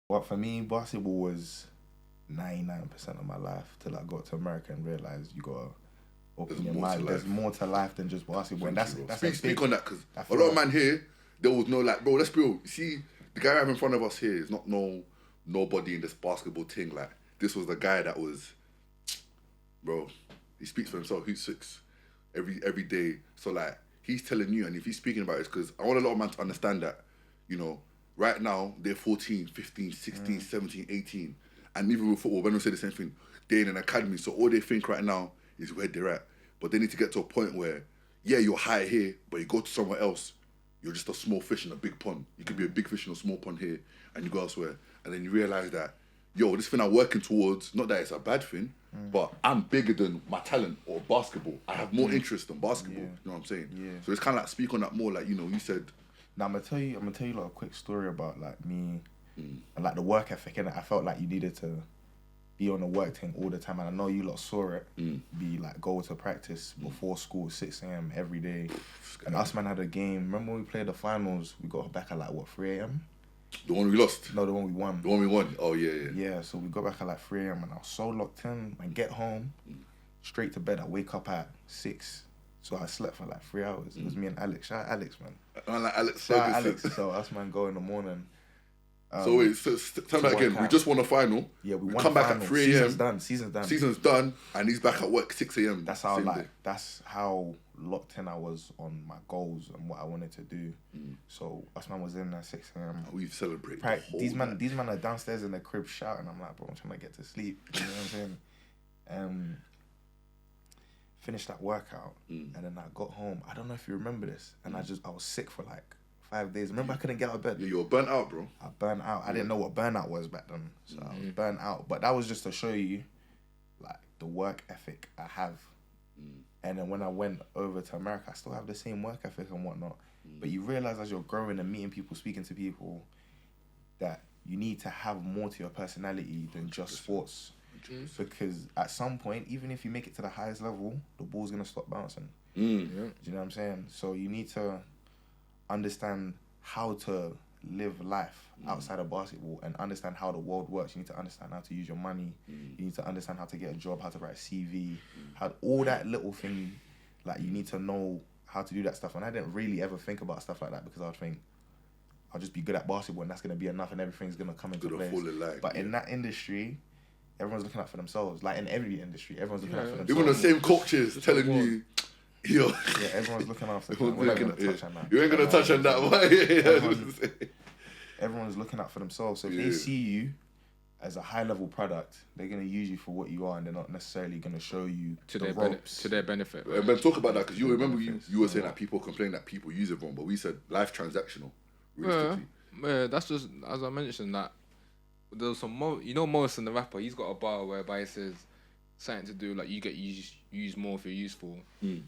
But for me, basketball was 99% of my life till I got to America and realized you gotta open your mind. There's more to life than just basketball. And that's speak on that, because a lot of man here, there was no like, bro, let's be real. You see, the guy right in front of us here is not nobody in this basketball thing. Like, this was the guy that was, bro, he speaks for himself. He's 6 every day. So like, he's telling you, and if he's speaking about it, it's because I want a lot of man to understand that, you know, right now they're 14, 15, 16, 17, 18. And even with football, when we say the same thing, they're in an academy. So all they think right now is where they're at. But they need to get to a point where, yeah, you're high here, but you go to somewhere else, you're just a small fish in a big pond. You could be a big fish in a small pond here, and you go elsewhere. And then you realise that, yo, this thing I'm working towards, not that it's a bad thing, but I'm bigger than my talent or basketball. I have more interest than basketball. You know what I'm saying? Yeah. So it's kind of like, speak on that more, like, you know, you said. Now I'm gonna tell you like a quick story about like me and like the work ethic. And I felt like you needed to be on the work thing all the time. And I know you lot saw it. Be like, go to practice before school, 6 a.m. every day. And us man had a game. Remember when we played the finals? We got back at like what, 3 a.m. The one we lost? No, the one we won. The one we won? Oh, yeah. Yeah, so we got back at like 3 a.m. and I was so locked in. I get home, straight to bed. I wake up at 6. So I slept for like 3 hours. It was me and Alex. Shout out Alex, man. I like Alex. Shout out Alex. So us man go in the morning. So wait, tell me that again. We just won a final. Yeah, we won come the back final. at 3 a.m. Season's done. And he's back at work 6 a.m. That's how locked in I was on my goals and what I wanted to do. So us man was in at 6 a.m. We've celebrated. These man are downstairs in the crib shouting. I'm like, bro, I'm trying to get to sleep. You know what I'm saying? Finished that workout and then I got home. I don't know if you remember this, and I was sick for like 5 days. Remember, I couldn't get out of bed. Yeah, you were burnt out, bro. I burnt out. I didn't know what burnout was back then, so I was burnt out. But that was just to show you, like, the work ethic I have. And then when I went over to America, I still have the same work ethic and whatnot. But you realize as you're growing and meeting people, speaking to people, that you need to have more to your personality than just sports. Because at some point, even if you make it to the highest level, the ball's gonna stop bouncing. Do you know what I'm saying? So you need to understand how to live life outside of basketball and understand how the world works. You need to understand how to use your money. You need to understand how to get a job, how to write a CV, how all that little thing. Like, you need to know how to do that stuff. And I didn't really ever think about stuff like that because I would think I'll just be good at basketball and that's gonna be enough and everything's gonna come into place. But in that industry, everyone's looking out for themselves. Like in every industry, everyone's looking out for themselves. Even the same coaches telling you, yo. Yeah, everyone's looking out for themselves. You ain't gonna touch on that. Everyone's looking out for themselves. So if they see you as a high level product, they're gonna use you for what you are, and they're not necessarily gonna show you to the ropes. To their benefit. Right? But talk about that, because you remember you were saying that people complain that people use it wrong, but we said life transactional. Yeah, that's just, as I mentioned, that there was some Morrison the rapper, he's got a bar whereby it says something to do like you get used more if you're useful, and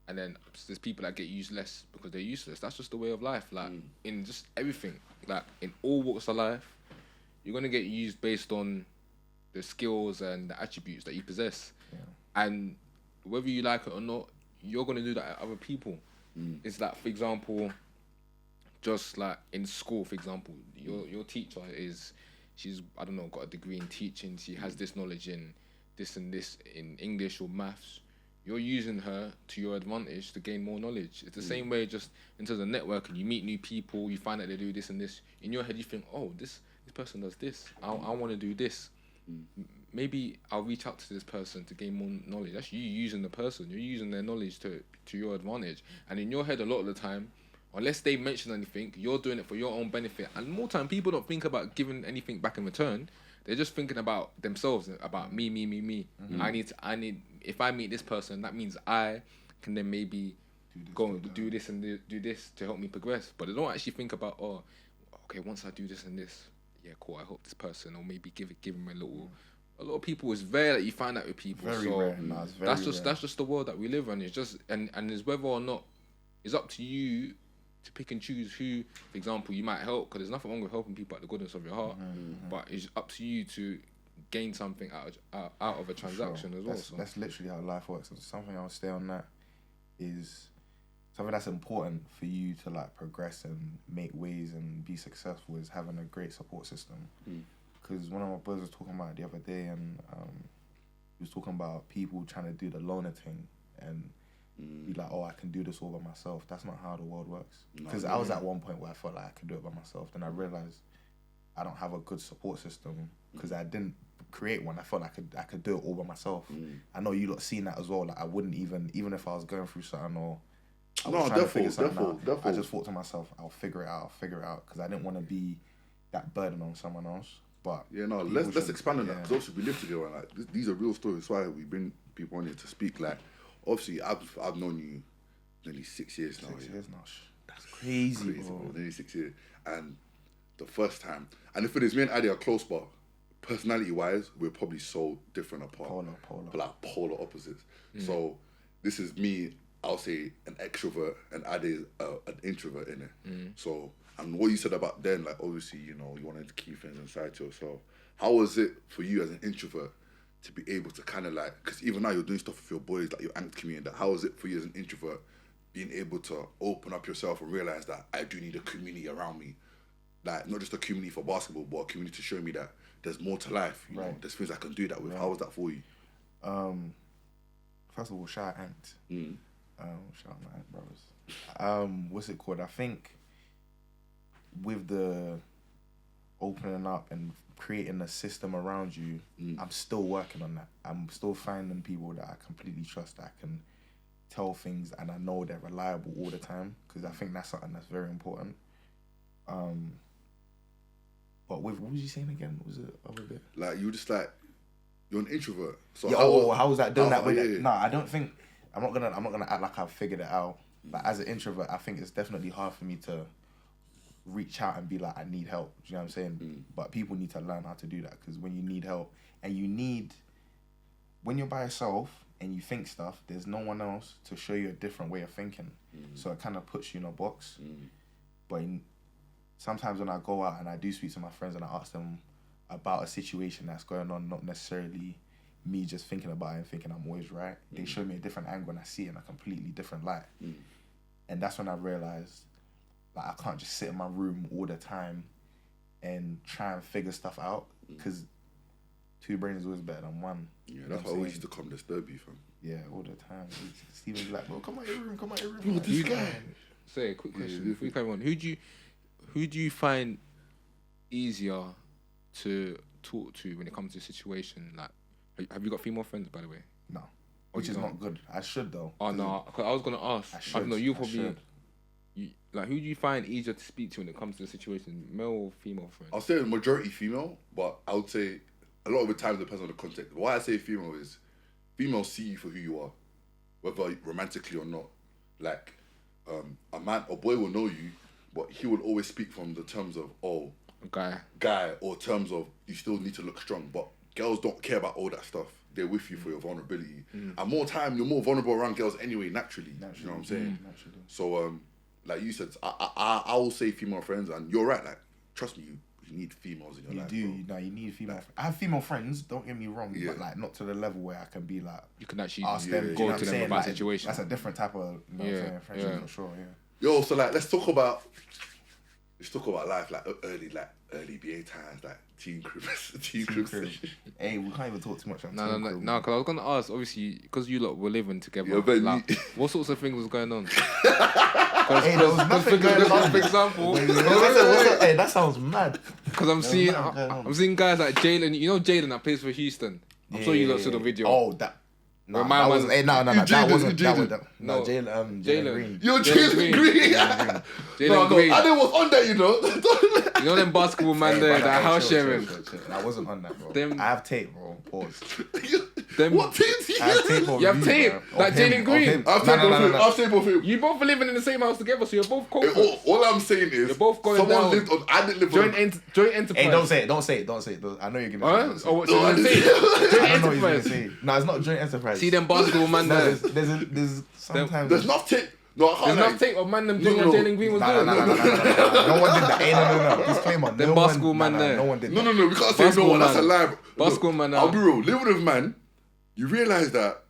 then there's people that get used less because they're useless. That's just the way of life. Like in just everything, like in all walks of life, you're gonna get used based on the skills and the attributes that you possess, and whether you like it or not, you're gonna do that at other people. It's like, for example, just like in school, for example, your teacher she's, I don't know, got a degree in teaching. She has this knowledge in this and this in English or maths. You're using her to your advantage to gain more knowledge. It's the same way, just in terms of networking. You meet new people, you find out they do this and this. In your head, you think, oh, this person does this. I want to do this. Maybe I'll reach out to this person to gain more knowledge. That's you using the person. You're using their knowledge to your advantage. And in your head, a lot of the time, unless they mention anything, you're doing it for your own benefit. And more time, people don't think about giving anything back in return. They're just thinking about themselves, about me. I need. If I meet this person, that means I can then maybe go and do this and do this to help me progress. But they don't actually think about, oh, okay, once I do this and this, yeah, cool. I hope this person, or maybe give him a little. A lot of people, it's rare that you find that with people. Very rare. No, it's very rare. That's just the world that we live in. It's just and it's whether or not it's up to you to pick and choose who, for example, you might help, because there's nothing wrong with helping people out of the goodness of your heart, but it's up to you to gain something out of a transaction as well. That's literally how life works. And something I'll say on that is something that's important for you to like progress and make waves and be successful is having a great support system. Because one of my brothers was talking about it the other day, and he was talking about people trying to do the loner thing and be like, oh, I can do this all by myself. That's not how the world works. Because I was at one point where I felt like I could do it by myself. Then I realized I don't have a good support system because I didn't create one. I felt like I could do it all by myself. I know you lot seen that as well. Like I wouldn't even if I was going through something or I was trying to figure something out, I just thought to myself, I'll figure it out because I didn't want to be that burden on someone else. But yeah, no, let's expand on that because obviously we live together and like these are real stories. That's why we bring people on here to speak. Like obviously I've known you nearly 6 years now. 6 years now. That's crazy, bro. Nearly 6 years. And the first time, and the thing is, me and Addy are close, but personality wise, we're probably so different apart. Polar. But like polar opposites. So this is me, I'll say an extrovert, and Addy is an introvert in it. So, and what you said about then, like obviously, you know, you wanted to keep things inside to yourself. How was it for you as an introvert to be able to kind of like, because even now you're doing stuff with your boys, like your antics community, how was it for you as an introvert being able to open up yourself and realize that I do need a community around me? Like, not just a community for basketball, but a community to show me that there's more to life. You know, there's things I can do that with. How was that for you? First of all, shout out Ant. Shout out my Ant brothers. What's it called? I think with the opening up and creating a system around you, I'm still working on that. I'm still finding people that I completely trust, that I can tell things and I know they're reliable all the time, because I think that's something that's very important. But with, what was you saying again? What was it over bit? Like, you were just like, you're an introvert. So how was that done that way? Yeah. No, I don't think, I'm not gonna act like I've figured it out. But as an introvert, I think it's definitely hard for me to reach out and be like, I need help. Do you know what I'm saying? But people need to learn how to do that, because when you need help and when you're by yourself and you think stuff, there's no one else to show you a different way of thinking. So it kind of puts you in a box. But sometimes when I go out and I do speak to my friends and I ask them about a situation that's going on, not necessarily me just thinking about it and thinking I'm always right, they show me a different angle and I see it in a completely different light. And that's when I realized, like, I can't just sit in my room all the time and try and figure stuff out, because two brains is always better than one. Yeah, that's why I always used to come disturb you, fam. Yeah, all the time. Steven's like, bro, come out your room. Bro, this guy. Say a quick question before you come on. Who do you find easier to talk to when it comes to a situation? Like, have you got female friends, by the way? No, which is not good. I should though. Oh no, I was gonna ask. I should. No, you probably. Like, who do you find easier to speak to when it comes to the situation, male or female friends? I'll say the majority female, but I would say a lot of the time it depends on the context. Why I say female is females see you for who you are, whether romantically or not. Like, a man or boy will know you, but he will always speak from the terms of, guy, or terms of you still need to look strong. But girls don't care about all that stuff. They're with you for your vulnerability. And more time, you're more vulnerable around girls anyway, naturally. You know what I'm saying? Naturally. So, like you said, I will say female friends, and you're right. Like, trust me, you need females in your life. You need female. I have female friends. Don't get me wrong, but like not to the level where I can be like, you can actually ask them, go to them about a situation. That's a different type of friendship for sure. Yeah. Yo, so like, let's talk about life, like early BA times, like teen crib. Hey, we can't even talk too much on No, because I was gonna ask, obviously, because you lot were living together. Yeah, but like, what sorts of things was going on? Hey, there was nothing going on. For example, hey, that sounds mad. Because I'm seeing guys like Jalen. You know Jalen that plays for Houston. I'm sure you lot saw the video. Oh, that. No, Where that wasn't. Hey, no, that wasn't. No, Jalen Green. You're Jalen Green. Jalen Green. I didn't was on that, you know. You know them basketball man there, that house sharing. I wasn't on that, bro. I have tape, bro. Pause. What tape do you have? You have tape? Like Jalen Green? I've tape of him. You both are living in the same house together, so you're both co-hosts. All I'm saying is, you're both going someone down. lived on. I didn't live on. Joint enterprise. Hey, don't say it. I know you're giving me. Oh, what you say? Joint enterprise. No, it's not joint enterprise. See them basketball man there. There's sometimes there's enough tape. No, I can't. There's enough tape of man them doing what Jalen Green was doing. No one did that. Hey, no. Disclaimer. Them basketball man there. No one did that. No. We can't say no one. That's a lie. Basketball man. I'll be real. Living with man, you realise that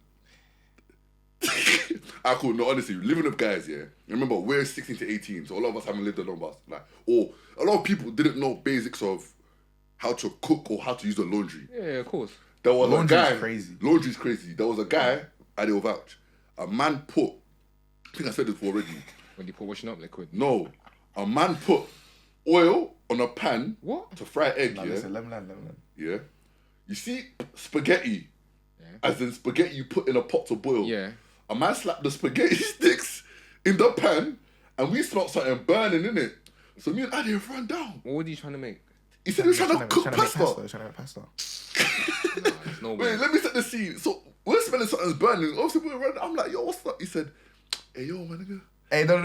Cool. No, honestly, living with guys, yeah. Remember, we're 16 to 18, so a lot of us haven't lived alone, but like, or a lot of people didn't know basics of how to cook or how to use the laundry. Yeah, of course. There was Laundry's a guy. crazy. Laundry's crazy. There was a guy, I will vouch. A man put, I think I said this already. When you put washing up liquid. No, a man put oil on a pan. What? To fry egg, yeah? Listen, let me. Yeah. You see spaghetti, Yeah. as in spaghetti you put in a pot to boil. Yeah. A man slapped the spaghetti sticks in the pan and we smelled something burning in it. So me and Adi ran down. What were you trying to make? He said he was trying to cook pasta. Trying to make pasta. Nah, there's no way. Wait, let me set the scene. So we're smelling something's burning. Obviously we're running. I'm like, yo, what's up? He said, hey, yo, my nigga. Hey, no.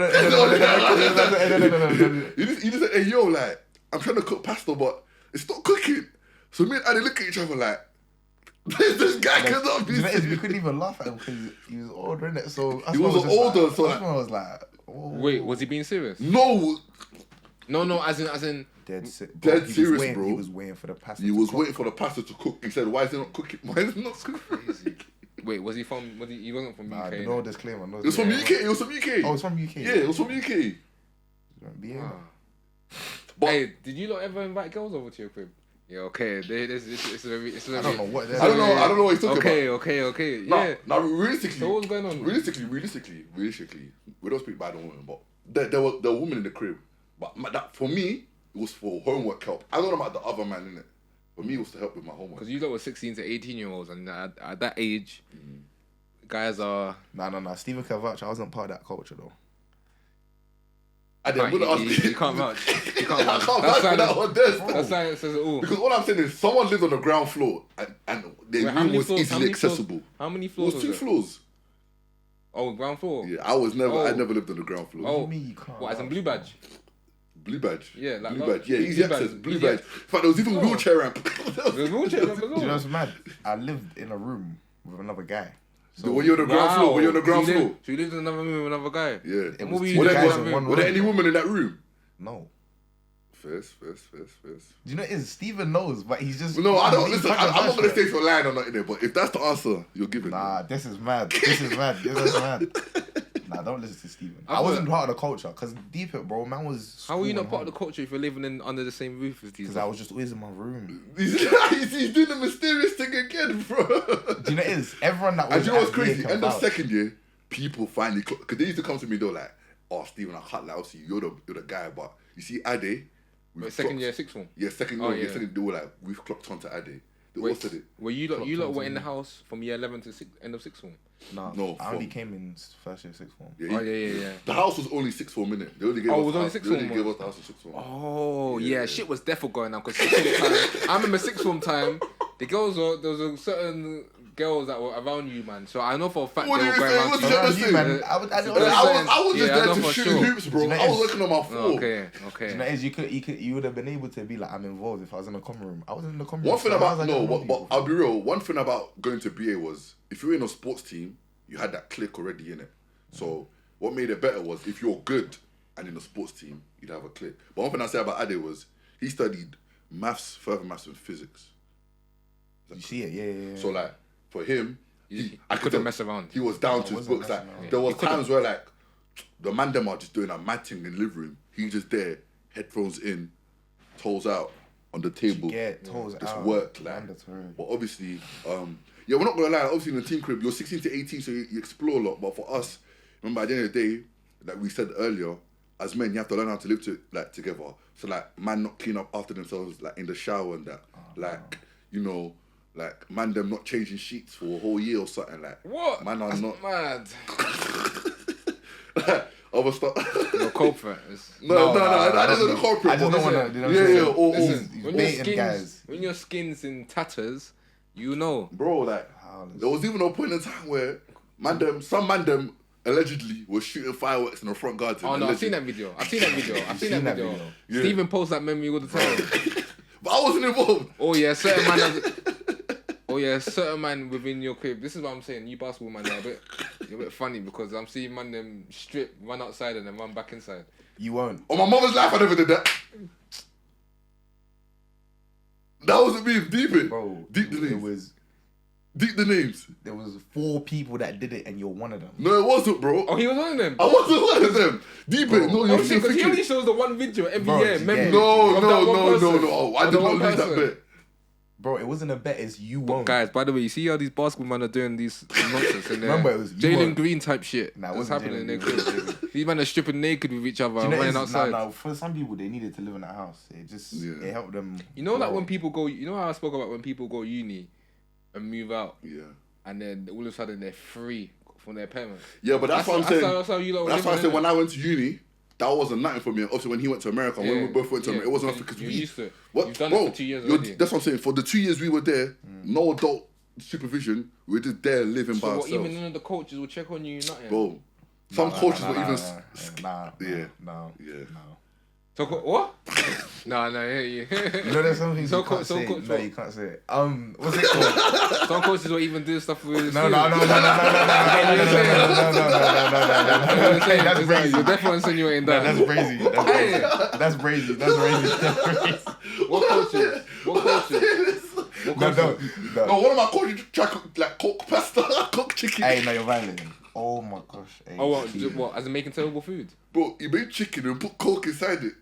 He just said, hey, yo, like, I'm trying to cook pasta, but it's not cooking. So me and Adi look at each other like, this guy cannot be. We couldn't even laugh at him because he was older, innit? So He was older, so like, I was like, oh. Wait, was he being serious? no. No, as in. Dead Serious, serious, bro. He was waiting for the pasta. He was waiting for the pasta to cook. He said, why is it not cooking? Why is it not cooking? Crazy. Wait, was he from? He wasn't from UK. No disclaimer. No It was from disclaimer. UK. It was from UK. Oh, it's from UK. Yeah, it was from UK. Yeah. But Hey, did you lot ever invite girls over to your crib? Yeah, okay. It's a I don't know what. I don't know what he's talking about. Okay. Nah, Yeah. Now, realistically, So what's going on? Realistically, we don't speak bad on women, but there were women in the crib. But that for me, it was for homework help. I don't know about the other man in it. For me, it was to help with my homework. Because you lot were 16 to 18-year-olds, and at that age, guys are. Nah. Stephen can vouch. I wasn't part of that culture though. And then I'm gonna ask You can't vouch. You can't I vouch. can't That's vouch for that one there. That silence says it all. Because all I'm saying is, someone lived on the ground floor, and their Wait, how room many was floors- easily accessible. How many It floors was was two it? floors. Oh, ground floor. Yeah, I never Oh. lived on the ground floor. Oh, What do you mean you can't what? As in vouch blue for? badge. Blue badge. Yeah, like blue that. badge. Yeah, Blue easy badge. access. Blue Easy badge. In fact, there was even Oh. wheelchair ramp. There's wheelchair ramp as Do you know well. what's mad? I lived in a room with another guy. So Were you on the ground floor? Were you on the ground So floor? you lived in another room with another guy. Yeah. It What was were two you doing guys in in that one room? Were there room. any women in that room? No. First. Do you know it is? Steven knows, but he's just. No, I don't. he's Listen, I'm not gonna controversial. say if you're lying or not in there, but if that's the answer, you're giving. Nah, this is mad. Nah, don't listen to Steven. I thought- wasn't part of the culture because deep it, bro. Man was. How are you not part of the culture if you're living under the same roof as these? Because I was just always in my room. He's doing the mysterious thing again, bro. Do you know it is? Everyone that was. And do you know what's at year crazy? can End of vouch. second year, people finally, because they used to come to me though, like, oh, Stephen, I can't lie, obviously, you're the guy, but you see, Ade. Wait, second year, sixth form. Yeah, second Oh, year, yeah. second, they were like, we've clocked onto Ade. They all Wait, said it. were you lot Clocked were in onto the house from year 11 to end of sixth form? Nah, No, I only four. came in first year, sixth form. Yeah, Oh yeah. The house was only 6 for a minute. They only gave Oh, us it was the only house. sixth They only form gave one. us the house in 6 form. Oh Yeah. yeah, shit was definitely going on because sixth form time. I remember sixth form time. The girls there was a certain girls that were around you, man. So I know for a fact What they do were you going say? around. What's to- that? Around you, man. I That's was I was just Yeah, I there know to for shoot sure. hoops, bro. Do you know I was it's- working on my Oh, floor. okay. You know, as you would have been able to be like, I'm involved if I was in the common room. I wasn't in the common One room. thing so how about was I gonna know but people? I'll be real. One thing about going to BA was if you were in a sports team, you had that clique already in it. So what made it better was if you're good and in a sports team, you'd have a clique. But one thing I say about Ade was he studied further maths and physics. You see it, yeah. So like for him, I couldn't mess around. He was down No, to his wasn't books. Like messing around. there was He couldn't. times where like the man them are just doing a mad thing in the living room. He's just there, headphones in, toes out on the table. Get toes Just out. work like. Mandatory. But obviously, yeah, we're not gonna lie. Obviously, in the team crib, you're 16 to 18, so you explore a lot. But for us, remember at the end of the day, like we said earlier, as men, you have to learn how to live together. So like, man, not clean up after themselves, like in the shower and that. Like, you know, like man, them not changing sheets for a whole year or something. Like, What? Man, I'm That's not. mad. Other stuff. Your culprit is. No, that I isn't don't the culprit. I just but don't listen, want to. You know what yeah, I'm saying? yeah, or- He's When baiting guys. when your skin's in tatters, you know. Bro, like, there was even a point in time where some man them allegedly was shooting fireworks in the front garden. Oh no, I've seen allegedly. that video. I've seen that video. Yeah. Stephen posts that memory all the time. But I wasn't involved. Oh yeah, certain man within your crib. This is what I'm saying. You basketball man, you're a bit funny because I'm seeing man them strip, run outside and then run back inside. You won't. On my mother's life, I never did that. That wasn't me, deep it. Bro, Deep the it leaves. was Deep the names. There was 4 people that did it, and you're one of them. No, it wasn't, bro. Oh, he was one of them. I wasn't one of them. Deep it. No, Oh you're shit, because he thinking. only shows the one video every Bro, year. yeah. Remember? No. Of that one person. Oh, I Of did the not one lose that person. bet. Bro, it wasn't a bet. It's you won't. Guys, by the way, you see how these basketball men are doing these nonsense in there? Remember, it was you Jalen won't. Green type shit. Nah, it That's wasn't happening in their Jalen Green, it crib. was Jalen. These men are stripping naked with each other Do you and know running it's- outside. No, for some people, they needed to live in a house. It just it helped them. You know, like grow. when people go, you know how I spoke about when people go uni and move out, Yeah. and then all of a sudden they're free from their parents. Yeah, but that's what I'm saying. That's how you lot were That's why I living, said when innit? I went to uni, that wasn't nothing for me. Obviously, when he went to America, when we both went to America, it wasn't nothing because you're we used to it. What, You've done bro? it for 2 years already. That's what I'm saying. For the 2 years we were there, no adult supervision. We were just there living by So what, ourselves. even none of the coaches will check on you, nothing. Bro, some coaches were even. Yeah. So what? Yeah. You know, there's some things So you can't so say. coach No, what? you can't say it. What's it called? Some coaches will even do stuff with. No. That's crazy. You're definitely insinuating that. That's crazy. That's crazy. What coaches? No. No, one of my coaches tried to cook like cook pasta, cook chicken. Hey, no, you're violating. Oh my gosh. Hey, Oh, what? As in making terrible food? Bro, he made chicken and put coke inside it.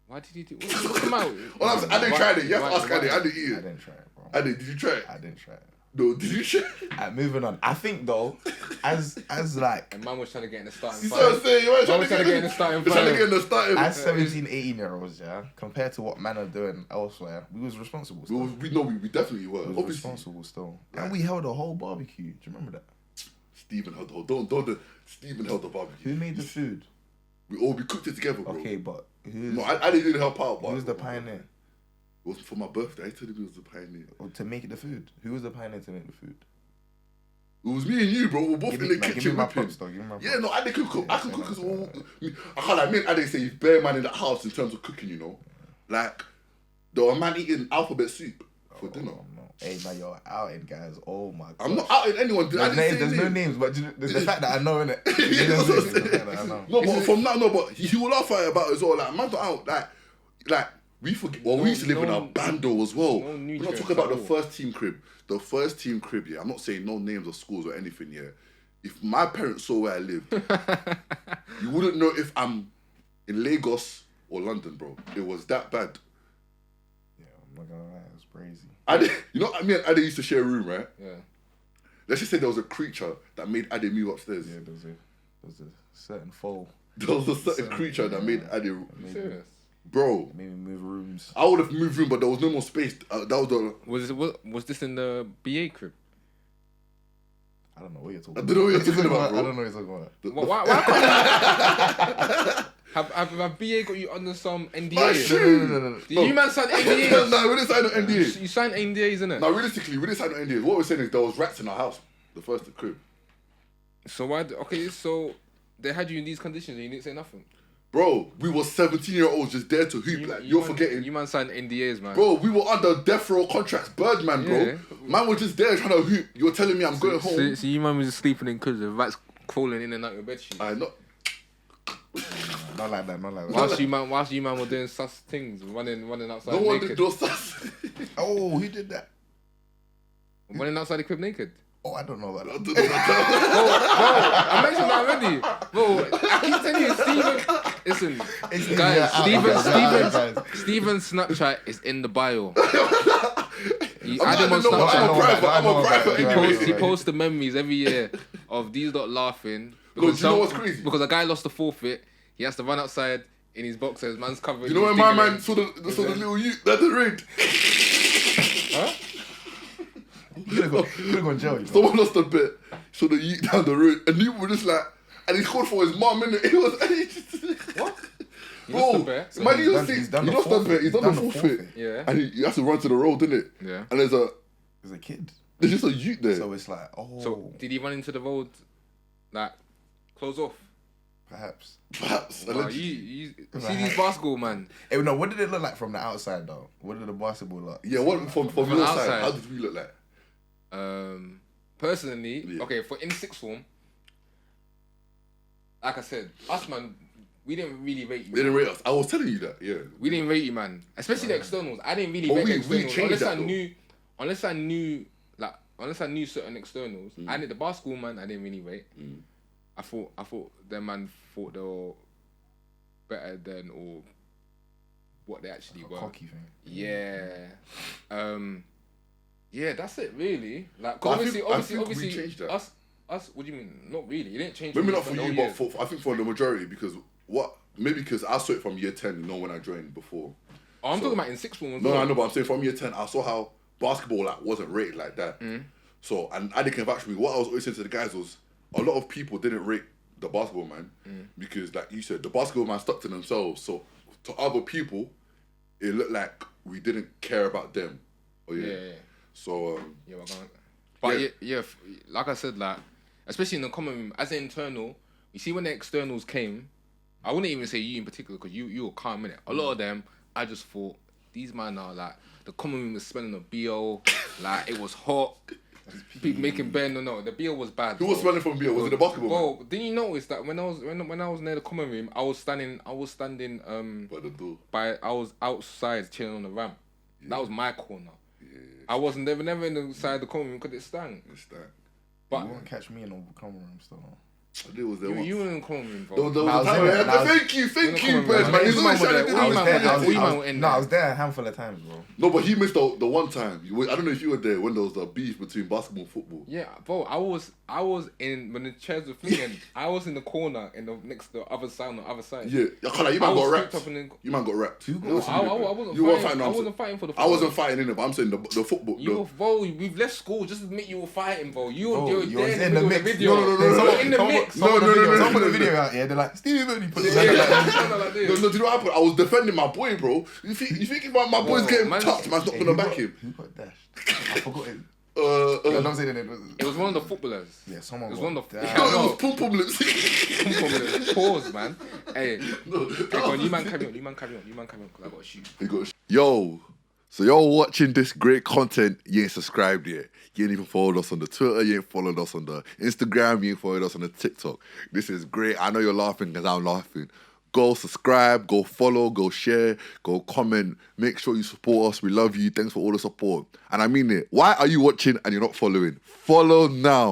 Why did he do? What's the matter? I didn't try it. You have to ask Adi. I didn't eat I it. didn't try it, bro. Adi, did you try it? I didn't try it. No, did you try it? Moving on. I think though, as like And man was trying to get in the starting You see what I'm five. saying? You weren't Man was trying to get in the starting You're trying to five. get in the starting. as 17, 18-year-olds, yeah, compared to what man are doing elsewhere, we was responsible still. We definitely were. We was Obviously, responsible still. And we held a whole barbecue. Do you remember that? Stephen held Stephen held the barbecue. Who made the food? We cooked it together, bro. Okay, but who's No, I didn't help out. But who was the pioneer? It was for my birthday. I told him he was the pioneer. Or to make the food? Who was the pioneer to make the food? It was me and you, bro. We're both in the Give me kitchen my whipping. props, though. Give me my props. Yeah, no, I can cook. I can Yeah, cook as yeah, well. I can't like me and Ade say he's bare man in the house in terms of cooking, you know. Like there were a man eating alphabet soup for dinner. Oh, no. Hey, now you're outing, guys. Oh my god. I'm not outing anyone. I didn't say There's no names. names, but there's the fact that I know, innit? Yeah, that's what I'm saying. I know. No, but from now, but he will laugh at it about it as well. Like, man, not out. Like we forget. Well, we used to live in a bando as well. no We're not nutrients talking about at the all. first team crib. The first team crib, yeah. I'm not saying no names of schools or anything, yeah. If my parents saw where I lived, you wouldn't know if I'm in Lagos or London, bro. It was that bad. Yeah, I'm not gonna lie, it's crazy. You know, me and Ade used to share a room, right? Yeah. Let's just say there was a creature that made Ade move upstairs. Yeah, there's a certain foal. There was a certain creature that made Ade. Serious. Bro, Maybe move rooms. I would have moved room, but there was no more space. That was the. Was this in the BA crib? I don't know what you're talking I about. don't know what you're talking about, bro. I don't know what you're talking about. Why can't have BA got you under some NDA? That's true. No. Did you man sign NDAs? No, we didn't sign no NDA. You signed NDAs, innit? No, realistically, we didn't sign no NDAs. What we're saying is there was rats in our house. The first crib. So why? Okay, so they had you in these conditions and you didn't say nothing. Bro, we were 17-year-olds just there to hoop. You're forgetting. You man signed NDAs, man. Bro, we were under death row contracts. Birdman, bro. Yeah. Man was just there trying to hoop. You're telling me I'm going home. So you man was just sleeping in because the rats crawling in and out your bed sheet. I know. Not like that. Whilst you man were doing sus things, running outside No one naked. did those stuff. Oh, who did that? Running outside the crib naked. Oh, I don't know about that. Bro, I mentioned that already. Bro, I keep telling you, Steven. Listen, guys, Steven's Snapchat is in the bio. He add him on Snapchat. He posts the memories every year of these lot laughing. No, do you know what's crazy? Because a guy lost the forfeit, he has to run outside in his boxers. Man's covered. You know when my man saw the little youth that the ring? Huh? You could have gone jail. You know? Someone lost a bet, so the youth down the road, and you were just like, and he called for his mom, innit? It was, and he just, What? bro, lost the bet? man, He's he done the lost the forfeit. bet, he's done the He's done the forfeit, forfeit. Yeah. and he has to run to the road, innit? Yeah. And there's As a kid. just a youth there. So it's like, oh, So did he run into the road, like, close off? perhaps. Perhaps. Wow, you see these basketball man. Hey, no, what did it look like from the outside though? What did the basketball look? Yeah, what from From your outside. side? How did we look like? Personally, Yeah. okay, for in sixth form, like I said, us man, we didn't really rate you. They didn't rate us. I was telling you that. Yeah. We didn't rate you, man. Especially the externals. I didn't really But rate we the externals changed that, though. unless I knew like unless I knew certain externals, I did the basketball man. I didn't really rate. I thought them man thought they were better than or what they actually were. Cocky thing. Yeah. Yeah, that's it really. Like, But cause I think we obviously, changed that. us. What do you mean? Not really. It didn't change. Maybe for not for no you, years. but I think for the majority, because maybe because I saw it from year 10, when I joined before. Oh, I'm talking about in sixth form as No, well. I know, but I'm saying from year 10, I saw how basketball like wasn't rated like that. So, and Adi can vouch for me. What I was always saying to the guys was, a lot of people didn't rate the basketball man because, like you said, the basketball man stuck to themselves. So, to other people, it looked like we didn't care about them. Oh yeah. So, yeah, we're going. But yeah, like I said, like especially in the common room, as an internal, you see when the externals came, I wouldn't even say you in particular because you were calm in it. A lot of them, I just thought these man are like the common room was smelling of BO, like it was hot. People making bend. No, the BO was bad. who was smelling from beer? Was it the basketball man? Bro, didn't you notice that when I was near the common room, I was standing By the door. I was outside chilling on the ramp. That was my corner. I wasn't never inside the common room because it stank. It's that. But You won't catch me in the common room still. It was there once. you were in the common room, bro. There was a time where- Thank you, Bez, man. He's always trying to do this. I was there a handful of times, bro. No, but he missed the one time. I don't know if you were there when there was a beef between basketball and football. Yeah, bro. I was in when the chairs were flinging. I was in the corner next to the other side on the other side. Yeah, you man got wrapped. You man got wrapped. No, I wasn't. You weren't fighting. I wasn't fighting for the. I wasn't fighting in it, but I'm saying the football. Bro, we've left school just to admit you were fighting, bro. You were was there in the mix. video. No, in the mix. Some of the video out here, they're like, Stevie Mooney put it No, do you know what happened? I was defending my boy, bro. You think if my boy's getting touched, man's not gonna back him? Who got dashed? I forgot it. Don't say the name. It was one of the footballers. Yeah, someone. It was one of the. No, it was Pum Pum Lips. Pause, man. Hey, go on, you man carry on, because I got to shoot. Yo, so y'all watching this great content, you ain't subscribed yet. You ain't even followed us on the Twitter, you ain't followed us on the Instagram, you ain't followed us on the TikTok. This is great. I know you're laughing because I'm laughing. Go subscribe, go follow, go share, go comment. Make sure you support us. We love you. Thanks for all the support. And I mean it. Why are you watching and you're not following? Follow now.